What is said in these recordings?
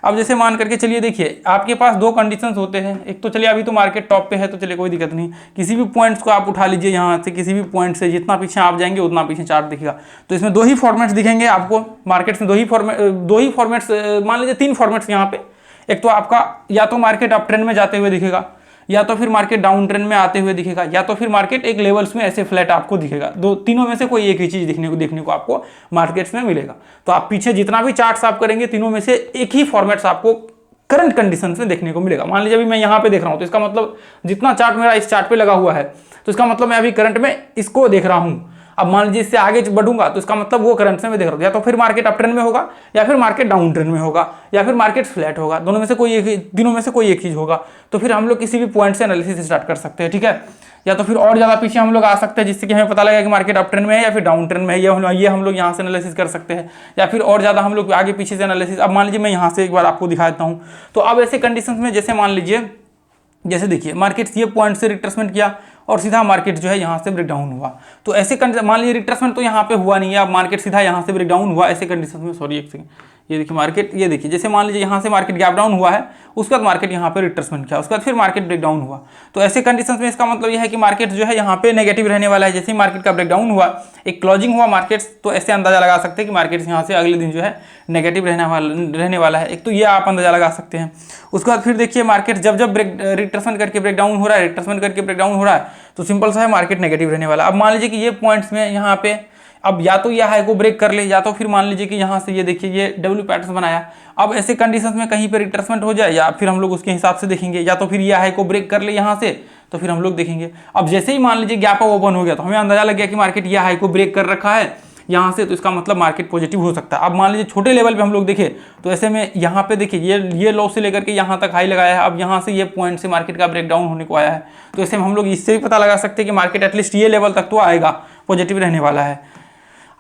अब जैसे मान करके चलिए देखिए आपके पास दो कंडीशंस होते हैं, एक तो चलिए अभी तो मार्केट टॉप पे है तो चलिए कोई दिक्कत नहीं, किसी भी पॉइंट्स को आप उठा लीजिए यहाँ से, किसी भी पॉइंट से जितना पीछे आप जाएंगे उतना पीछे चार्ट दिखेगा। तो इसमें दो ही फॉर्मेट्स दिखेंगे आपको मार्केट्स में, दो ही फॉर्मेट्स, मान लीजिए 3 फॉर्मेट्स यहाँ पे। एक तो आपका या तो मार्केट अप ट्रेंड में जाते हुए दिखेगा, या तो फिर मार्केट डाउन ट्रेंड में आते हुए दिखेगा, या तो फिर मार्केट एक लेवल्स में ऐसे फ्लैट आपको दिखेगा। तीनों में से कोई एक ही चीज देखने को आपको मार्केट्स में मिलेगा। तो आप पीछे जितना भी चार्ट्स आप करेंगे तीनों में से एक ही फॉर्मेट्स आपको करंट कंडीशंस में देखने को मिलेगा। मान लीजिए अभी मैं यहाँ पे देख रहा हूँ तो इसका मतलब जितना चार्ट मेरा इस चार्ट पे लगा हुआ है तो इसका मतलब मैं अभी करंट में इसको देख रहा हूँ। अब मान लीजिए इससे आगे बढ़ूंगा तो इसका मतलब वो करंट से मैं देख रहा हूँ, या तो फिर मार्केट अप ट्रेंड में होगा, या फिर मार्केट डाउन ट्रेंड में होगा, या फिर मार्केट फ्लैट होगा। दोनों में से कोई एक, तीनों में से कोई एक चीज होगा। तो फिर हम लोग किसी भी पॉइंट से एनालिसिस स्टार्ट कर सकते हैं, ठीक है। या तो फिर और ज्यादा पीछे हम लोग आ सकते हैं जिससे कि हमें पता लगेगा कि मार्केट अप ट्रेंड में है या फिर डाउन ट्रेंड में है, ये हम लोग यहाँ से एनालिसिस कर सकते हैं। या फिर और ज्यादा हम लोग आगे पीछे से एनालिसिस, अब मान लीजिए मैं यहाँ से एक बार आपको दिखा देता हूँ। तो अब ऐसे कंडीशन में जैसे मान लीजिए, जैसे देखिए मार्केट ये पॉइंट से रिट्रेसमेंट किया और सीधा मार्केट जो है यहाँ से ब्रेकडाउन हुआ। तो ऐसे मान लीजिए रिट्रेसमेंट तो यहाँ पे हुआ नहीं है, अब मार्केट सीधा यहाँ से ब्रेकडाउन हुआ। ऐसे कंडीशन में, सॉरी एक सेकंड, ये देखिए मार्केट, ये देखिए जैसे मान लीजिए यहाँ से मार्केट गैप डाउन हुआ है, उसके बाद मार्केट यहाँ पे रिट्रेसमेंट किया, उसके बाद फिर मार्केट ब्रेकडाउन हुआ। तो ऐसे कंडीशंस में इसका मतलब यह है कि मार्केट जो है यहाँ पे नेगेटिव रहने वाला है। जैसे ही मार्केट का ब्रेकडाउन हुआ, एक क्लोजिंग हुआ मार्केट, तो ऐसे अंदाजा लगा सकते हैं कि मार्केट यहाँ से अगले दिन जो है नेगेटिव रहने वाला है। एक तो ये आप अंदाजा लगा सकते हैं। उसके बाद फिर देखिए मार्केट जब रिट्रेसमेंट करके ब्रेकडाउन हो रहा है, रिट्रेसमेंट करके ब्रेकडाउन हो रहा है, तो सिंपल सा है मार्केट नेगेटिव रहने वाला। अब मान लीजिए कि ये पॉइंट्स में यहाँ पे अब या तो यह हाई को ब्रेक कर ले, या तो फिर मान लीजिए कि यहाँ से ये देखिए ये डब्ल्यू पैटर्न बनाया। अब ऐसे कंडीशंस में कहीं पे रिट्रेसमेंट हो जाए, या फिर हम लोग उसके हिसाब से देखेंगे, या तो फिर ये हाई को ब्रेक कर ले यहाँ से, तो फिर हम लोग देखेंगे। अब जैसे ही मान लीजिए गैप ओपन हो गया तो हमें अंदाजा लग गया कि मार्केट ये हाई को ब्रेक कर रखा है यहाँ से, तो इसका मतलब मार्केट पॉजिटिव हो सकता है। अब मान लीजिए छोटे लेवल पे हम लोग देखें तो ऐसे में यहाँ पे देखिए ये लो से लेकर के यहाँ तक हाई लगाया है। अब यहाँ से ये पॉइंट से मार्केट का ब्रेकडाउन होने को आया है, तो ऐसे में हम लोग इससे भी पता लगा सकते हैं कि मार्केट एटलीस्ट ये लेवल तक तो आएगा, पॉजिटिव रहने वाला है।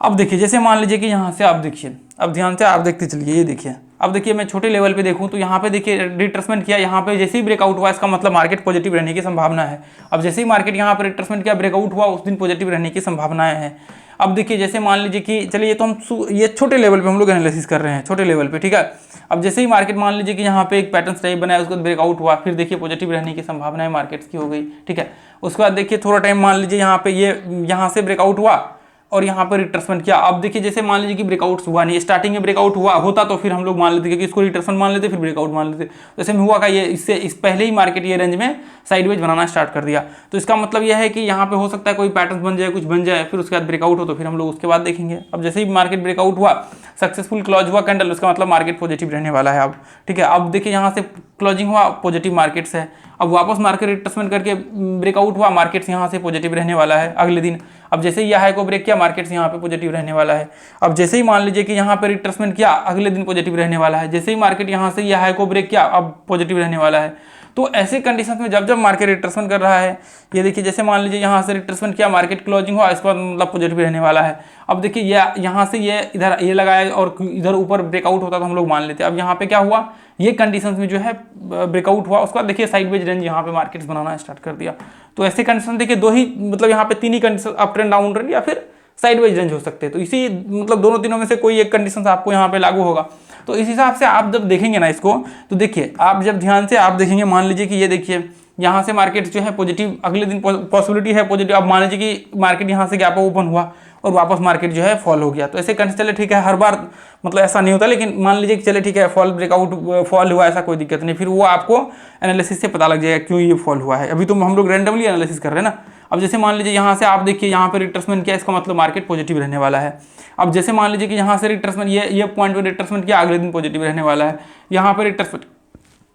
अब देखिए जैसे मान लीजिए कि यहाँ से आप देखिए, अब ध्यान से आप देखते चलिए, ये देखिए अब देखिए मैं छोटे लेवल पे देखूँ तो यहाँ पे देखिए रिट्रेसमेंट किया, यहाँ पे जैसे ही ब्रेकआउट हुआ इसका मतलब मार्केट पॉजिटिव रहने की संभावना है। अब जैसे ही मार्केट यहाँ पे रिट्रेसमेंट किया, ब्रेकआउट हुआ, उस दिन पॉजिटिव रहने की संभावनाएं हैं। अब देखिए जैसे मान लीजिए कि चलिए तो हम ये छोटे लेवल पे हम लोग एनालिसिस कर रहे हैं, छोटे लेवल पे, ठीक है। अब जैसे ही मार्केट मान लीजिए कि यहाँ पे एक पैटर्न टाइप बनाया, उसके बाद ब्रेकआउट हुआ, फिर देखिए पॉजिटिव रहने की संभावनाएं मार्केट्स की हो गई, ठीक है। उसके बाद देखिए थोड़ा टाइम मान लीजिए यहाँ पे ये यहाँ से ब्रेकआउट हुआ और यहाँ पर रिट्रेसमेंट किया। अब देखिए जैसे मान लीजिए कि ब्रेकआउट्स हुआ नहीं, स्टार्टिंग में ब्रेकआउट हुआ होता तो फिर हम लोग मान लेते कि इसको रिट्रेसमेंट मान लेते, फिर ब्रेकआउट मान लेते। जैसे में हुआ का ये इस पहले ही मार्केट ये रेंज में साइडवेज बनाना स्टार्ट कर दिया। तो इसका मतलब यह है कि यहाँ पे हो सकता है कोई पैटर्न बन जाए, कुछ बन जाए, फिर उसके बाद ब्रेकआउट हो तो फिर हम लोग उसके बाद देखेंगे। अब जैसे ही मार्केट ब्रेकआउट हुआ, सक्सेसफुल क्लोज हुआ कैंडल, उसका मतलब मार्केट पॉजिटिव रहने वाला है अब, ठीक है। अब देखिए यहाँ से क्लोजिंग हुआ, पॉजिटिव मार्केट्स है। अब वापस मार्केट रिट्रेसमेंट करके ब्रेकआउट हुआ, मार्केट्स यहाँ से पॉजिटिव रहने वाला है अगले दिन। अब जैसे ही यह हाई को ब्रेक किया, मार्केट्स यहाँ पे पॉजिटिव रहने वाला है। अब जैसे ही मान लीजिए कि यहाँ पे रिट्रेसमेंट किया, अगले दिन पॉजिटिव रहने वाला है। जैसे ही मार्केट यहाँ से यह हाई को ब्रेक किया, अब पॉजिटिव रहने वाला है। तो ऐसे कंडीशन में जब मार्केट रिट्रेसमेंट कर रहा है, ये देखिए जैसे मान लीजिए यहाँ से रिट्रेसमेंट किया, मार्केट क्लोजिंग हुआ, इसके बाद मतलब पॉजिटिव रहने वाला है। अब देखिए यहाँ से ये इधर ये लगाया और इधर ऊपर ब्रेकआउट होता तो हम लोग मान लेते। अब यहाँ पे क्या हुआ, ये कंडीशंस में जो है ब्रेकआउट हुआ, उसके बाद देखिए साइडवेज रेंज यहाँ पे मार्केट्स बनाना स्टार्ट कर दिया। तो ऐसे कंडीशन देखिए दो ही, मतलब यहाँ पे 3 ही condition, up trend, down trend या फिर साइडवेज रेंज हो सकते हैं। तो इसी मतलब दोनों तीनों में से कोई एक कंडीशन आपको यहाँ पे लागू होगा। तो इस हिसाब से आप जब देखेंगे ना इसको, तो देखिए आप जब ध्यान से आप देखेंगे, मान लीजिए कि ये देखिए यहाँ से मार्केट जो है पॉजिटिव, अगले दिन पॉसिबिलिटी है पॉजिटिव। अब मान लीजिए कि मार्केट यहाँ से गैप ओपन हुआ और वापस मार्केट जो है फॉल हो गया, तो ऐसे कंडीशन चले ठीक है, हर बार मतलब ऐसा नहीं होता, लेकिन मान लीजिए कि चले ठीक है फॉल ब्रेकआउट फॉल हुआ, ऐसा कोई दिक्कत नहीं, फिर वो आपको एनालिसिस से पता लग जाएगा क्यों ये फॉल हुआ है। अभी तो हम लोग रैंडमली एनालिसिस कर रहे हैं ना। अब जैसे मान लीजिए यहाँ से आप देखिए यहाँ पे रिट्रेसमेंट किया, इसका मतलब मार्केट पॉजिटिव रहने वाला है। अब जैसे मान लीजिए कि यहाँ से रिट्रेसमेंट, ये पॉइंट पे रिट्रेसमेंट किया, अगले दिन पॉजिटिव रहने वाला है। यहाँ पे रिट्रेसमेंट,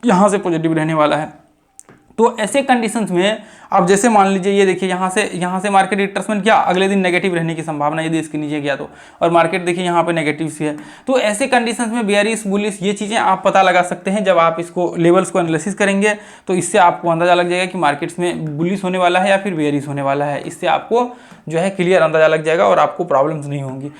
यहाँ से पॉजिटिव रहने वाला है। तो ऐसे कंडीशंस में आप जैसे मान लीजिए ये देखिए यहाँ से मार्केट रिट्रेसमेंट किया, अगले दिन नेगेटिव रहने की संभावना यदि इसके नीचे गया तो, और मार्केट देखिए यहाँ पे नेगेटिव सी है। तो ऐसे कंडीशंस में बेयरिश बुलिश ये चीज़ें आप पता लगा सकते हैं। जब आप इसको लेवल्स को एनालिसिस करेंगे तो इससे आपको अंदाजा लग जाएगा कि मार्केट्स में बुलिश होने वाला है या फिर बेयरिश होने वाला है। इससे आपको जो है क्लियर अंदाजा लग जाएगा और आपको प्रॉब्लम्स नहीं होंगी।